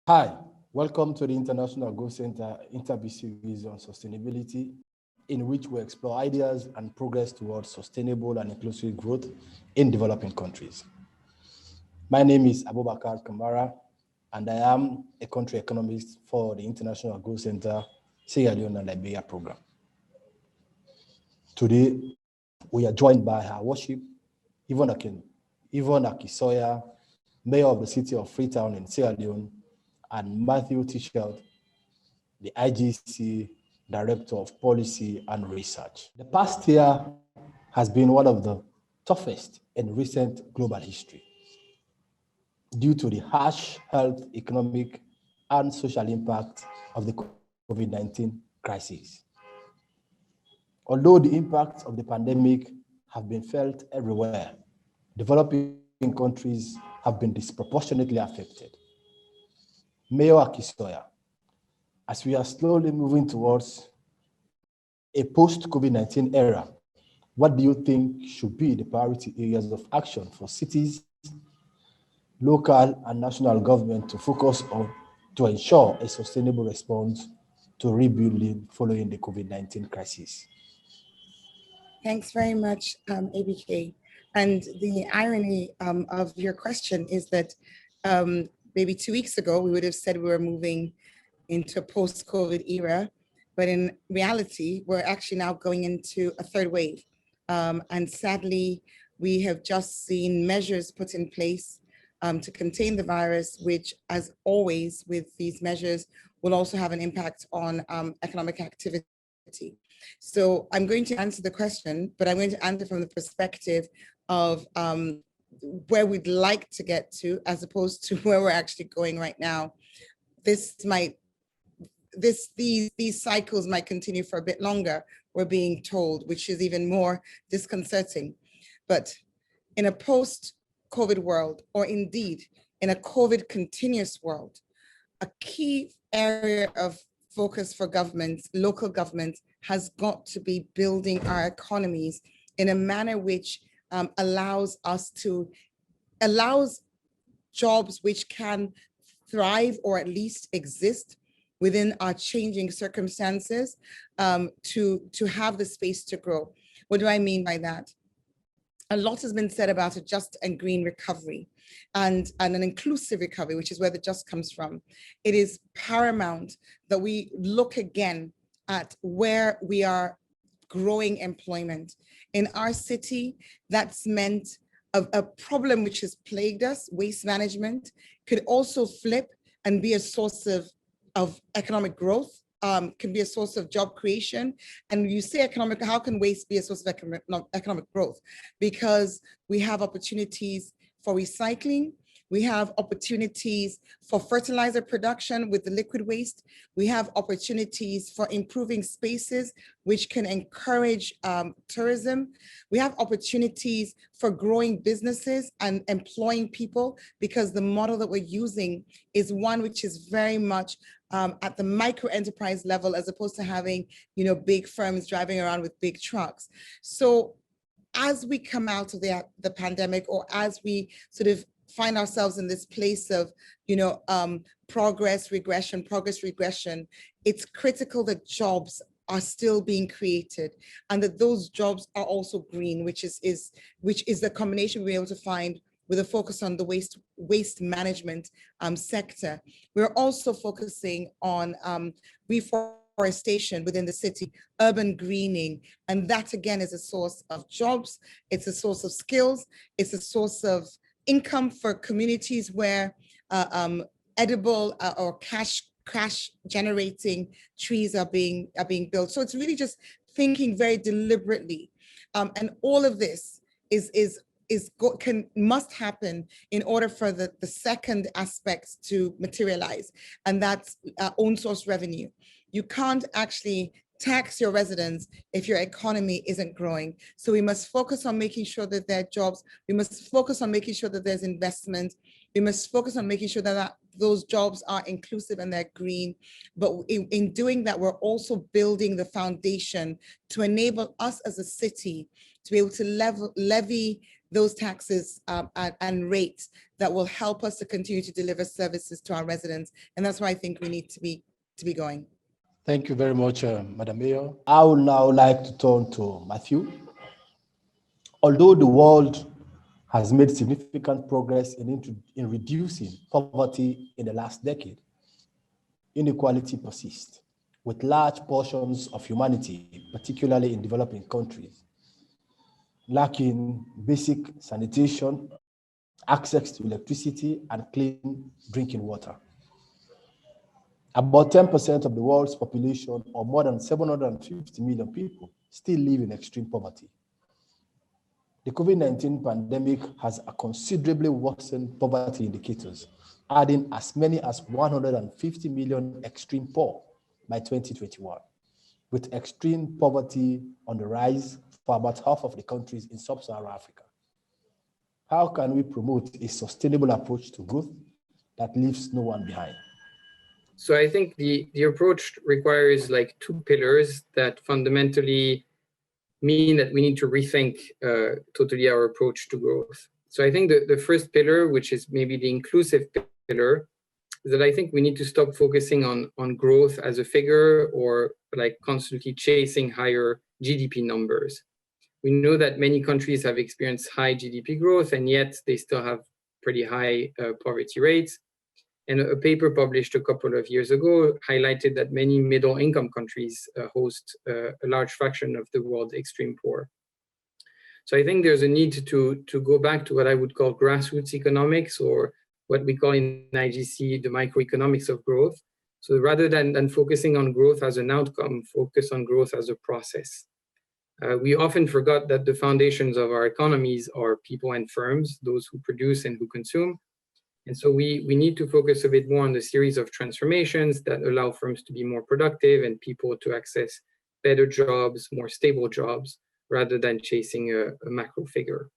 Hi, welcome to the International Growth Center Interview Series on Sustainability, in which we explore ideas and progress towards sustainable and inclusive growth in developing countries. My name is Abou Bakarr Kamara, and I am a country economist for the International Growth Center Sierra Leone and Liberia program. Today, we are joined by Her Worship, Yvonne Aki-Sawyerr, Mayor of the city of Freetown in Sierra Leone, and Matthieu Teachout, the IGC Director of Policy and Research. The past year has been one of the toughest in recent global history due to the harsh health, economic, and social impact of the COVID-19 crisis. Although the impacts of the pandemic have been felt everywhere, developing countries have been disproportionately affected. Mayor Aki-Sawyerr, as we are slowly moving towards a post-COVID-19 era, what do you think should be the priority areas of action for cities, local and national government to focus on to ensure a sustainable response to rebuilding following the COVID-19 crisis? Thanks very much, ABK. And the irony of your question is that maybe 2 weeks ago, we would have said we were moving into a post-COVID era, but in reality, we're actually now going into a third wave. And sadly, we have just seen measures put in place to contain the virus, which, as always with these measures, will also have an impact on economic activity. So I'm going to answer the question, but I'm going to answer from the perspective of where we'd like to get to, as opposed to where we're actually going right now. These cycles might continue for a bit longer, we're being told, which is even more disconcerting. But in a post-COVID world, or indeed in a COVID continuous world, a key area of focus for governments, local governments, has got to be building our economies in a manner which allows jobs which can thrive or at least exist within our changing circumstances to have the space to grow. What do I mean by that? A lot has been said about a just and green recovery and an inclusive recovery, which is where the just comes from. It is paramount that we look again at where we are growing employment. In our city, that's meant a problem which has plagued us, waste management, could also flip and be a source of economic growth, can be a source of job creation. And you say economic, how can waste be a source of economic growth? Because we have opportunities for recycling, we have opportunities for fertilizer production with the liquid waste. We have opportunities for improving spaces, which can encourage tourism. We have opportunities for growing businesses and employing people, because the model that we're using is one which is very much at the micro enterprise level, as opposed to having, big firms driving around with big trucks. So as we come out of the pandemic, or as we sort of find ourselves in this place of, progress, regression, it's critical that jobs are still being created, and that those jobs are also green, which is the combination we're able to find with a focus on the waste management sector. We're also focusing on reforestation within the city, urban greening, and that again is a source of jobs, it's a source of skills, it's a source of income for communities where edible or cash generating trees are being built. So it's really just thinking very deliberately, and all of this must happen in order for the second aspect to materialize, and that's own source revenue. You can't actually tax your residents if your economy isn't growing. So we must focus on making sure that there are jobs. We must focus on making sure that there's investment. We must focus on making sure that those jobs are inclusive and they're green. But in doing that, we're also building the foundation to enable us as a city to be able to levy those taxes and rates that will help us to continue to deliver services to our residents. And that's why I think we need to be going. Thank you very much, Madam Mayor. I would now like to turn to Matthieu. Although the world has made significant progress in reducing poverty in the last decade, inequality persists, with large portions of humanity, particularly in developing countries, lacking basic sanitation, access to electricity, and clean drinking water. About 10% of the world's population, or more than 750 million people, still live in extreme poverty. The COVID-19 pandemic has considerably worsened poverty indicators, adding as many as 150 million extreme poor by 2021, with extreme poverty on the rise for about half of the countries in sub-Saharan Africa. How can we promote a sustainable approach to growth that leaves no one behind? So I think the approach requires like two pillars that fundamentally mean that we need to rethink totally our approach to growth. So I think the first pillar, which is maybe the inclusive pillar, is that I think we need to stop focusing on growth as a figure or like constantly chasing higher GDP numbers. We know that many countries have experienced high GDP growth, and yet they still have pretty high poverty rates. And a paper published a couple of years ago highlighted that many middle-income countries host a large fraction of the world's extreme poor. So I think there's a need to go back to what I would call grassroots economics, or what we call in IGC the microeconomics of growth. So rather than focusing on growth as an outcome, focus on growth as a process. We often forgot that the foundations of our economies are people and firms, those who produce and who consume. And so we need to focus a bit more on the series of transformations that allow firms to be more productive and people to access better jobs, more stable jobs, rather than chasing a macro figure.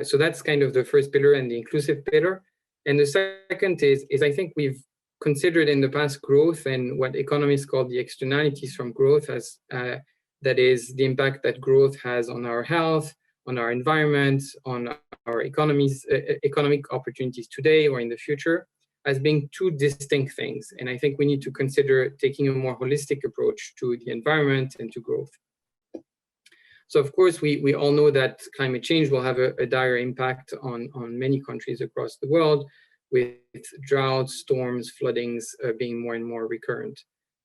So that's kind of the first pillar and the inclusive pillar. And the second is I think we've considered in the past growth and what economists call the externalities from growth, as that is the impact that growth has on our health, on our environment, on our economies, economic opportunities today or in the future, as being two distinct things. And I think we need to consider taking a more holistic approach to the environment and to growth. So of course, we all know that climate change will have a dire impact on many countries across the world, with droughts, storms, floodings being more and more recurrent.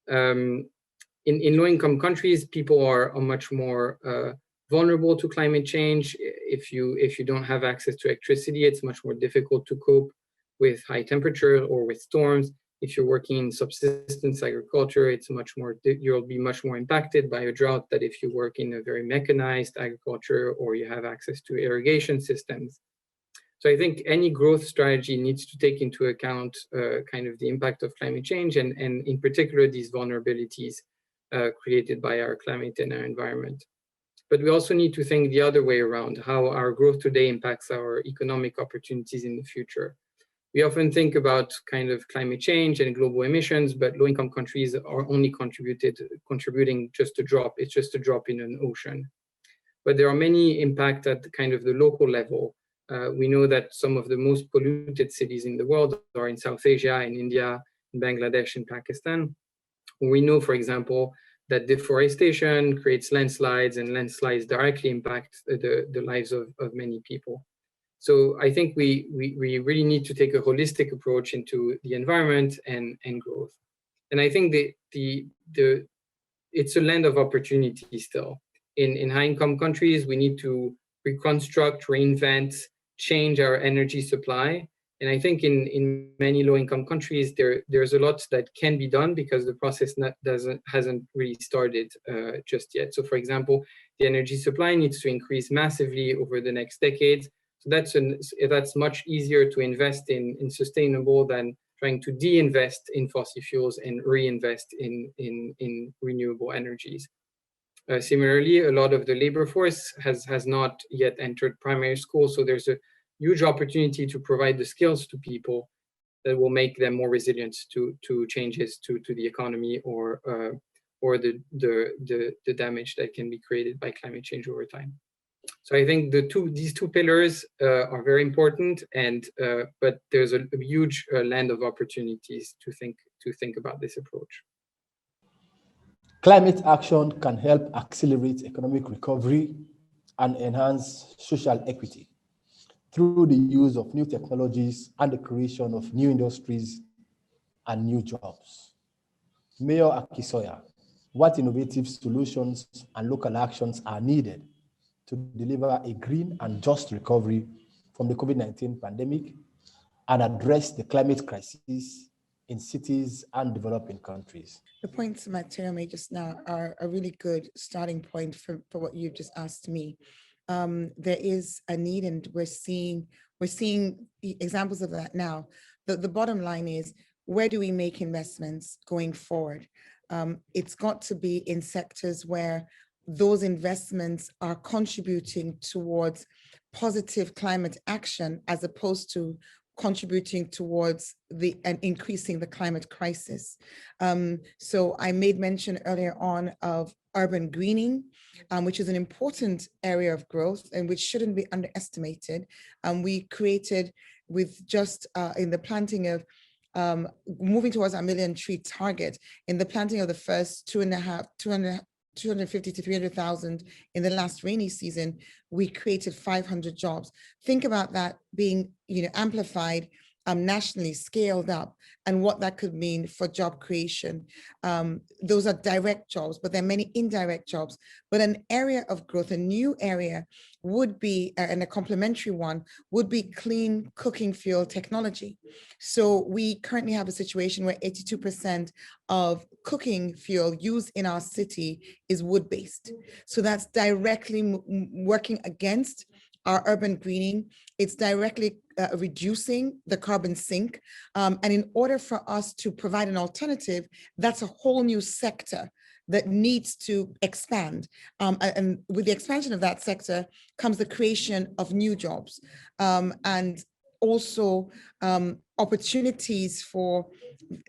In low-income countries, people are much more vulnerable to climate change. If you don't have access to electricity, it's much more difficult to cope with high temperature or with storms. If you're working in subsistence agriculture, you'll be much more impacted by a drought than if you work in a very mechanized agriculture or you have access to irrigation systems. So I think any growth strategy needs to take into account kind of the impact of climate change and in particular these vulnerabilities created by our climate and our environment. But we also need to think the other way around, how our growth today impacts our economic opportunities in the future. We often think about kind of climate change and global emissions, but low-income countries are only contributing just a drop. It's just a drop in an ocean. But there are many impacts at kind of the local level. We know that some of the most polluted cities in the world are in South Asia, in India, in Bangladesh, and Pakistan. We know, for example, that deforestation creates landslides, and landslides directly impact the lives of many people. So I think we really need to take a holistic approach into the environment and growth. And I think it's a land of opportunity still. In high-income countries, we need to reconstruct, reinvent, change our energy supply. And I think in many low-income countries, there's a lot that can be done because the process hasn't really started just yet. So for example, the energy supply needs to increase massively over the next decades. So that's much easier to invest in sustainable than trying to de-invest in fossil fuels and reinvest in renewable energies. Similarly, a lot of the labor force has not yet entered primary school, so there's a huge opportunity to provide the skills to people that will make them more resilient to changes to the economy or the damage that can be created by climate change over time. So I think these two pillars are very important, and but there's a huge land of opportunities to think about this approach. Climate action can help accelerate economic recovery and enhance social equity through the use of new technologies and the creation of new industries and new jobs. Mayor Aki-Sawyerr, what innovative solutions and local actions are needed to deliver a green and just recovery from the COVID-19 pandemic and address the climate crisis in cities and developing countries? The points Matthieu made just now are a really good starting point for what you've just asked me. There is a need, and we're seeing examples of that now. The bottom line is, where do we make investments going forward? It's got to be in sectors where those investments are contributing towards positive climate action, as opposed to contributing towards and increasing the climate crisis. So I made mention earlier on of urban greening, which is an important area of growth and which shouldn't be underestimated. We created, with just in the planting of moving towards our 1 million tree target, in the planting of the first 250 to 300,000 in the last rainy season, we created 500 jobs. Think about that being, amplified, nationally scaled up, and what that could mean for job creation. Those are direct jobs, but there are many indirect jobs. But an area of growth, a new area, would be, and a complementary one, would be clean cooking fuel technology. So we currently have a situation where 82% of cooking fuel used in our city is wood-based. So that's directly working against our urban greening. It's directly reducing the carbon sink. And in order for us to provide an alternative, that's a whole new sector that needs to expand. And with the expansion of that sector comes the creation of new jobs, and also opportunities for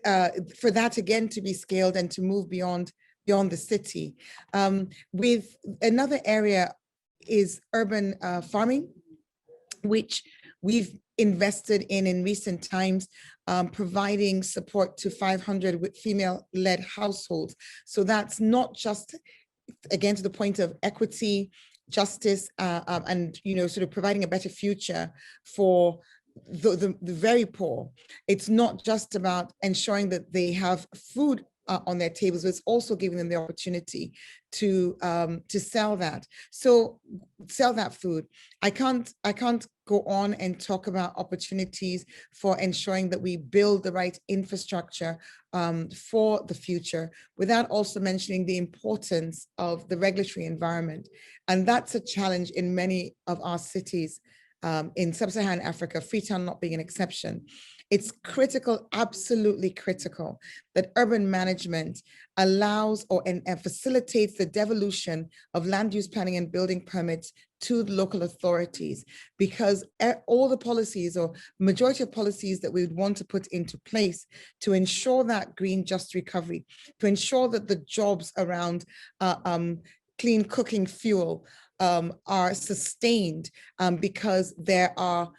that again to be scaled and to move beyond the city. With another area is urban farming, which we've invested in recent times, providing support to 500 female-led households. So that's not just, again, to the point of equity, justice, and sort of providing a better future for the very poor. It's not just about ensuring that they have food on their tables, but it's also giving them the opportunity to sell that. So sell that food. I can't go on and talk about opportunities for ensuring that we build the right infrastructure for the future, without also mentioning the importance of the regulatory environment. And that's a challenge in many of our cities in sub-Saharan Africa, Freetown not being an exception. It's critical, absolutely critical, that urban management allows and facilitates the devolution of land use planning and building permits to the local authorities, because all the policies, or majority of policies, that we would want to put into place to ensure that green just recovery, to ensure that the jobs around clean cooking fuel are sustained, because there are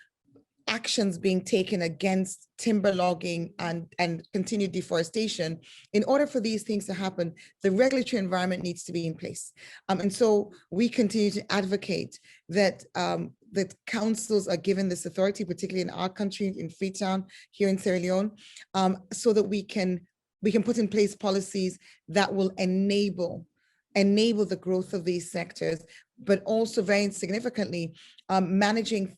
actions being taken against timber logging and continued deforestation. In order for these things to happen, the regulatory environment needs to be in place. And so we continue to advocate that that councils are given this authority, particularly in our country, in Freetown, here in Sierra Leone, so that we can put in place policies that will enable the growth of these sectors, but also very significantly managing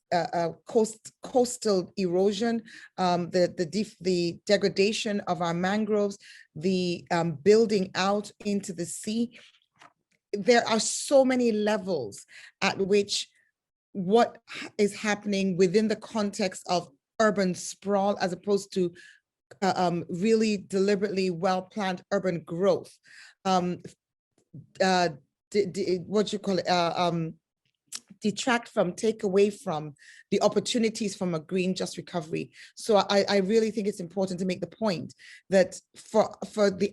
coastal erosion, the degradation of our mangroves, the building out into the sea. There are so many levels at which what is happening within the context of urban sprawl, as opposed to really deliberately well-planned urban growth, detract from, take away from the opportunities from a green just recovery. So I really think it's important to make the point that for the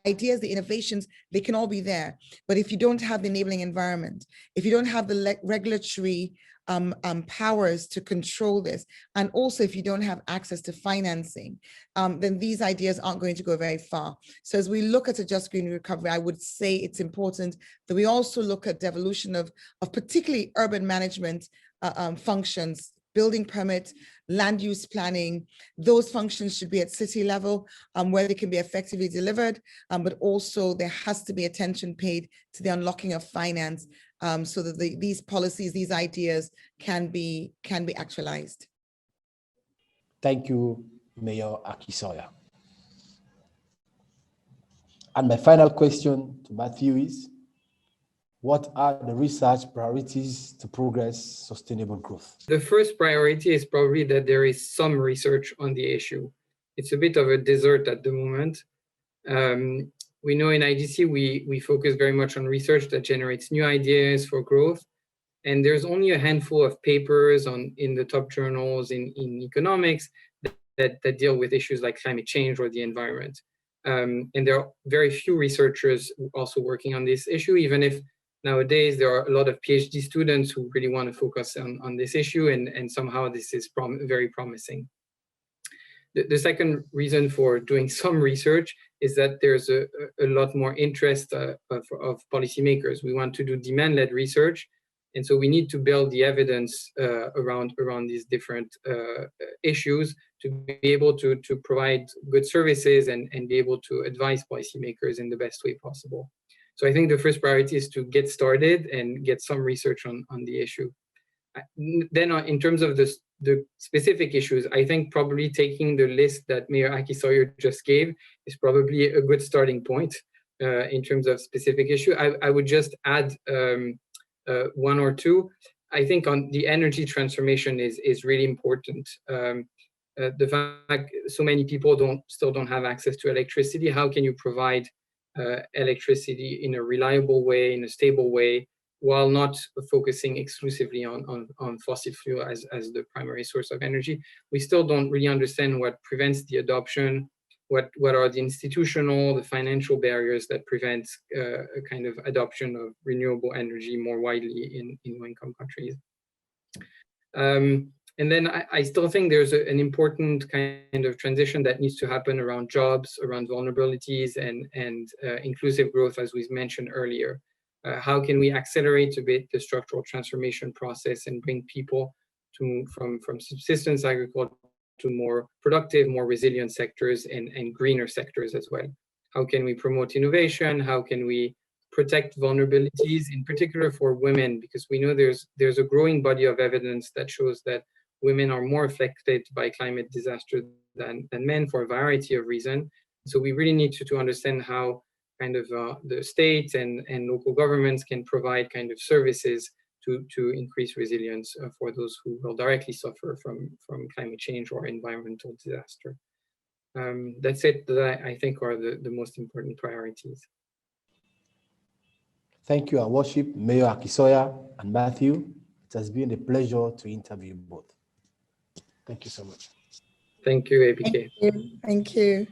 ideas, the innovations, they can all be there. But if you don't have the enabling environment, if you don't have the regulatory powers to control this, and also if you don't have access to financing, then these ideas aren't going to go very far. So as we look at a just green recovery, I would say it's important that we also look at devolution of particularly urban management functions, building permit, land use planning. Those functions should be at city level where they can be effectively delivered, but also there has to be attention paid to the unlocking of finance so that these policies, these ideas can be actualized. Thank you, Mayor Aki-Sawyerr. And my final question to Matthieu is, what are the research priorities to progress sustainable growth? The first priority is probably that there is some research on the issue. It's a bit of a desert at the moment. We know in IDC, we focus very much on research that generates new ideas for growth. And there's only a handful of papers in the top journals in economics that deal with issues like climate change or the environment. And there are very few researchers also working on this issue, even if nowadays there are a lot of PhD students who really want to focus on this issue, and somehow this is very promising. The second reason for doing some research is that there's a lot more interest of policymakers. We want to do demand-led research, and so we need to build the evidence around these different issues to be able to provide good services and be able to advise policymakers in the best way possible. So I think the first priority is to get started and get some research on the issue. Then in terms of the specific issues, I think probably taking the list that Mayor Aki-Sawyerr just gave is probably a good starting point in terms of specific issue. I would just add one or two. I think on the energy transformation is really important. The fact so many people still don't have access to electricity. How can you provide electricity in a reliable way, in a stable way, while not focusing exclusively on fossil fuel as the primary source of energy? We still don't really understand what prevents the adoption, what are the institutional, the financial barriers that prevent a kind of adoption of renewable energy more widely in low-income countries. And then I still think there's an important kind of transition that needs to happen around jobs, around vulnerabilities, and inclusive growth, as we mentioned earlier. How can we accelerate a bit the structural transformation process and bring people from subsistence agriculture to more productive, more resilient sectors and greener sectors as well? How can we promote innovation? How can we protect vulnerabilities, in particular for women? Because we know there's a growing body of evidence that shows that women are more affected by climate disaster than men for a variety of reasons. So we really need to understand how kind of the state and local governments can provide kind of services to increase resilience for those who will directly suffer from climate change or environmental disaster. That's it that I think are the most important priorities. Thank you, Our Worship, Mayor Aki-Sawyerr and Matthieu. It has been a pleasure to interview both. Thank you so much. Thank you, APK. Thank you.